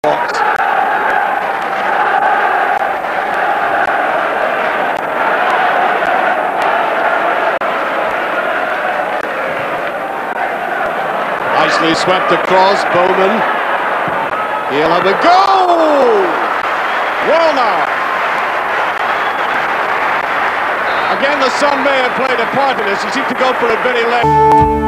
Nicely swept across, Bowman. He'll have a goal! Well now. Again, the sun may have played a part in this. He seemed to go for it very late.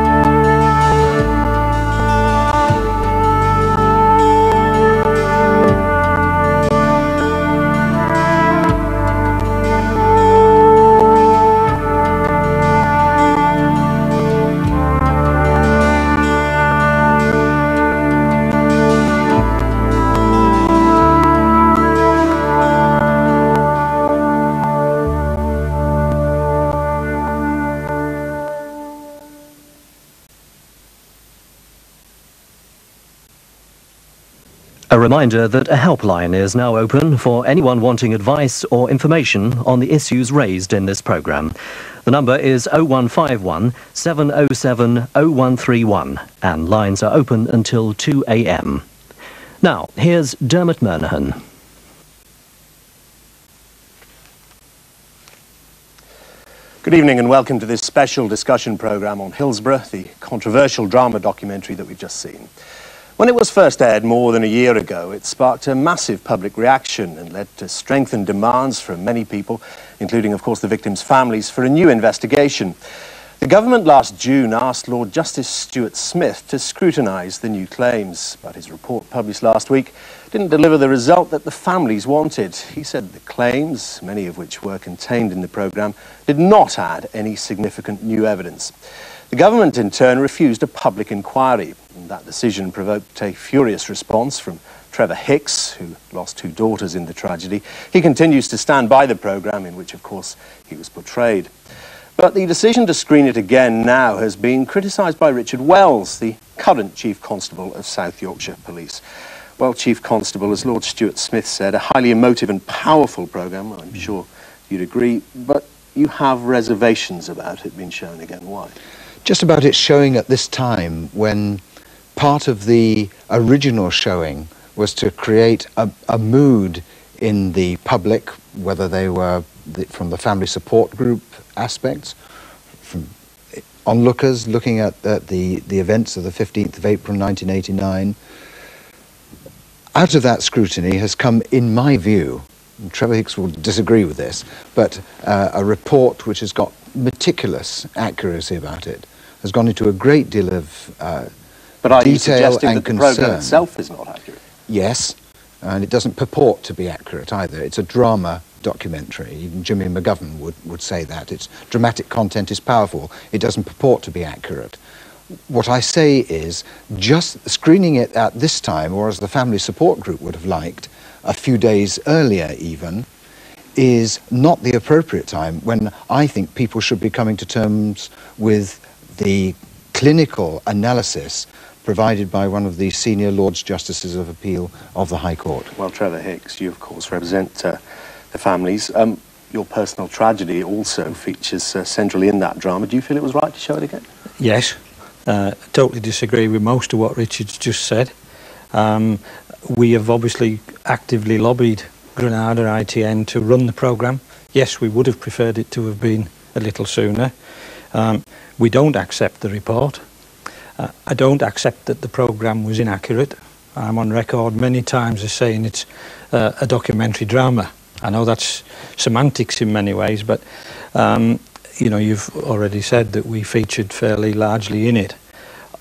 A reminder that a helpline is now open for anyone wanting advice or information on the issues raised in this programme. The number is 0151 707 0131 and lines are open until 2 a.m. Now, here's Dermot Murnaghan. Good evening and welcome to this special discussion programme on Hillsborough, the controversial drama documentary that we've just seen. When it was first aired more than a year ago, it sparked a massive public reaction and led to strengthened demands from many people, including, of course, the victims' families, for a new investigation. The government last June asked Lord Justice Stuart Smith to scrutinise the new claims, but his report published last week didn't deliver the result that the families wanted. He said the claims, many of which were contained in the programme, did not add any significant new evidence. The government, in turn, refused a public inquiry, and that decision provoked a furious response from Trevor Hicks, who lost 2 daughters in the tragedy. He continues to stand by the programme, in which, of course, he was portrayed. But the decision to screen it again now has been criticised by Richard Wells, the current Chief Constable of South Yorkshire Police. Well, Chief Constable, as Lord Stuart Smith said, a highly emotive and powerful programme, I'm sure you'd agree, but you have reservations about it being shown again. Why? Just about it showing at this time when part of the original showing was to create a mood in the public, whether they were from the family support group aspects, from onlookers looking at the events of the 15th of April 1989. Out of that scrutiny has come, in my view, and Trevor Hicks will disagree with this, but a report which has got meticulous accuracy about it, has gone into a great deal of but are you detail suggesting and that the concern. programme itself is not accurate? Yes, and it doesn't purport to be accurate either. It's a drama documentary. Even Jimmy McGovern would say that. Its dramatic content is powerful. It doesn't purport to be accurate. What I say is, just screening it at this time, or as the family support group would have liked, a few days earlier even, is not the appropriate time when I think people should be coming to terms with the clinical analysis provided by one of the senior Lords Justices of Appeal of the High Court. Well, Trevor Hicks, you of course represent the families. Your personal tragedy also features centrally in that drama. Do you feel it was right to show it again? Yes. Totally disagree with most of what Richard's just said. We have obviously actively lobbied Granada ITN to run the programme. Yes, we would have preferred it to have been a little sooner. We don't accept the report. I don't accept that the programme was inaccurate. I'm on record many times as saying it's a documentary drama. I know that's semantics in many ways, but you know, you've already said that we featured fairly largely in it.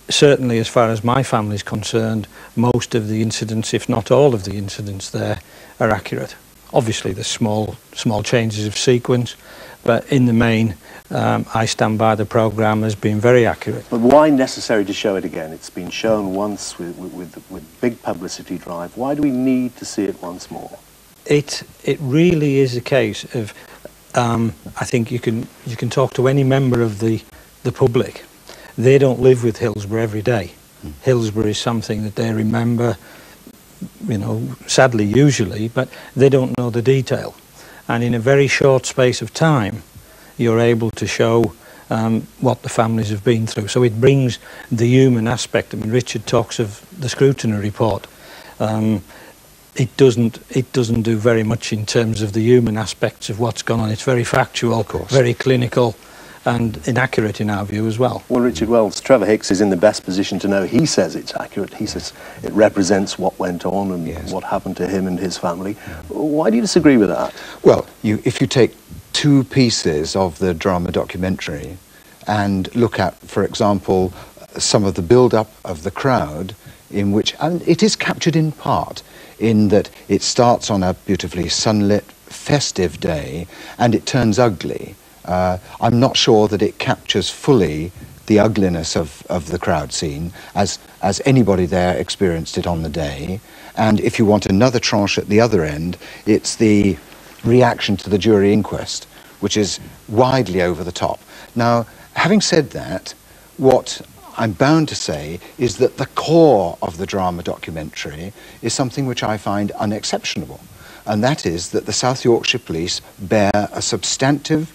Certainly, as far as my family is concerned, most of the incidents, if not all of the incidents there, are accurate. Obviously, there's small changes of sequence, but in the main, I stand by the programme as being very accurate. But why necessary to show it again? It's been shown once with big publicity drive. Why do we need to see it once more? It really is a case of, I think you can talk to any member of the public. They don't live with Hillsborough every day. Hillsborough is something that they remember, you know, sadly usually, but they don't know the detail. And in a very short space of time, you're able to show what the families have been through. So it brings the human aspect. I mean, Richard talks of the scrutiny report. it doesn't do very much in terms of the human aspects of what's gone on. It's very factual, very clinical, and inaccurate in our view as well. Well, Richard Wells, Trevor Hicks is in the best position to know. He says it's accurate. He says it represents what went on and what happened to him and his family. Why do you disagree with that? Well, if you take two pieces of the drama documentary and look at, for example, some of the build-up of the crowd, in which, and it is captured in part, in that it starts on a beautifully sunlit, festive day, and it turns ugly. I'm not sure that it captures fully the ugliness of the crowd scene as anybody there experienced it on the day. And if you want another tranche at the other end, it's the reaction to the jury inquest, which is widely over the top. Now, having said that, what I'm bound to say is that the core of the drama documentary is something which I find unexceptionable, and that is that the South Yorkshire Police bear a substantive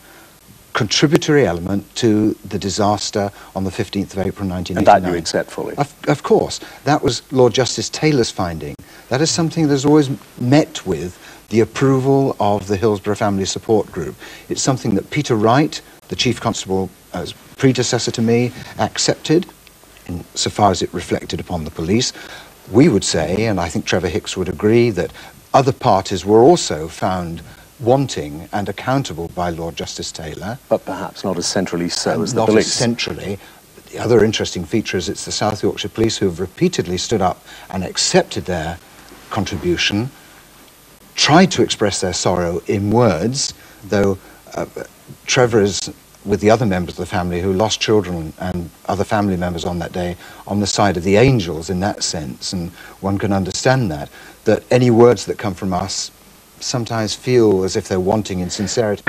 contributory element to the disaster on the 15th of April 1989. And that you accept fully? Of course. That was Lord Justice Taylor's finding. That is something that's always met with the approval of the Hillsborough Family Support Group. It's something that Peter Wright, the Chief Constable, as predecessor to me, accepted, so far as it reflected upon the police. We would say, and I think Trevor Hicks would agree, that other parties were also found wanting and accountable by Lord Justice Taylor. But perhaps not as centrally so as the not police. As centrally. The other interesting feature is it's the South Yorkshire Police who have repeatedly stood up and accepted their contribution, tried to express their sorrow in words, though Trevor is, with the other members of the family who lost children and other family members on that day, on the side of the angels in that sense, and one can understand that any words that come from us sometimes feel as if they're wanting in sincerity.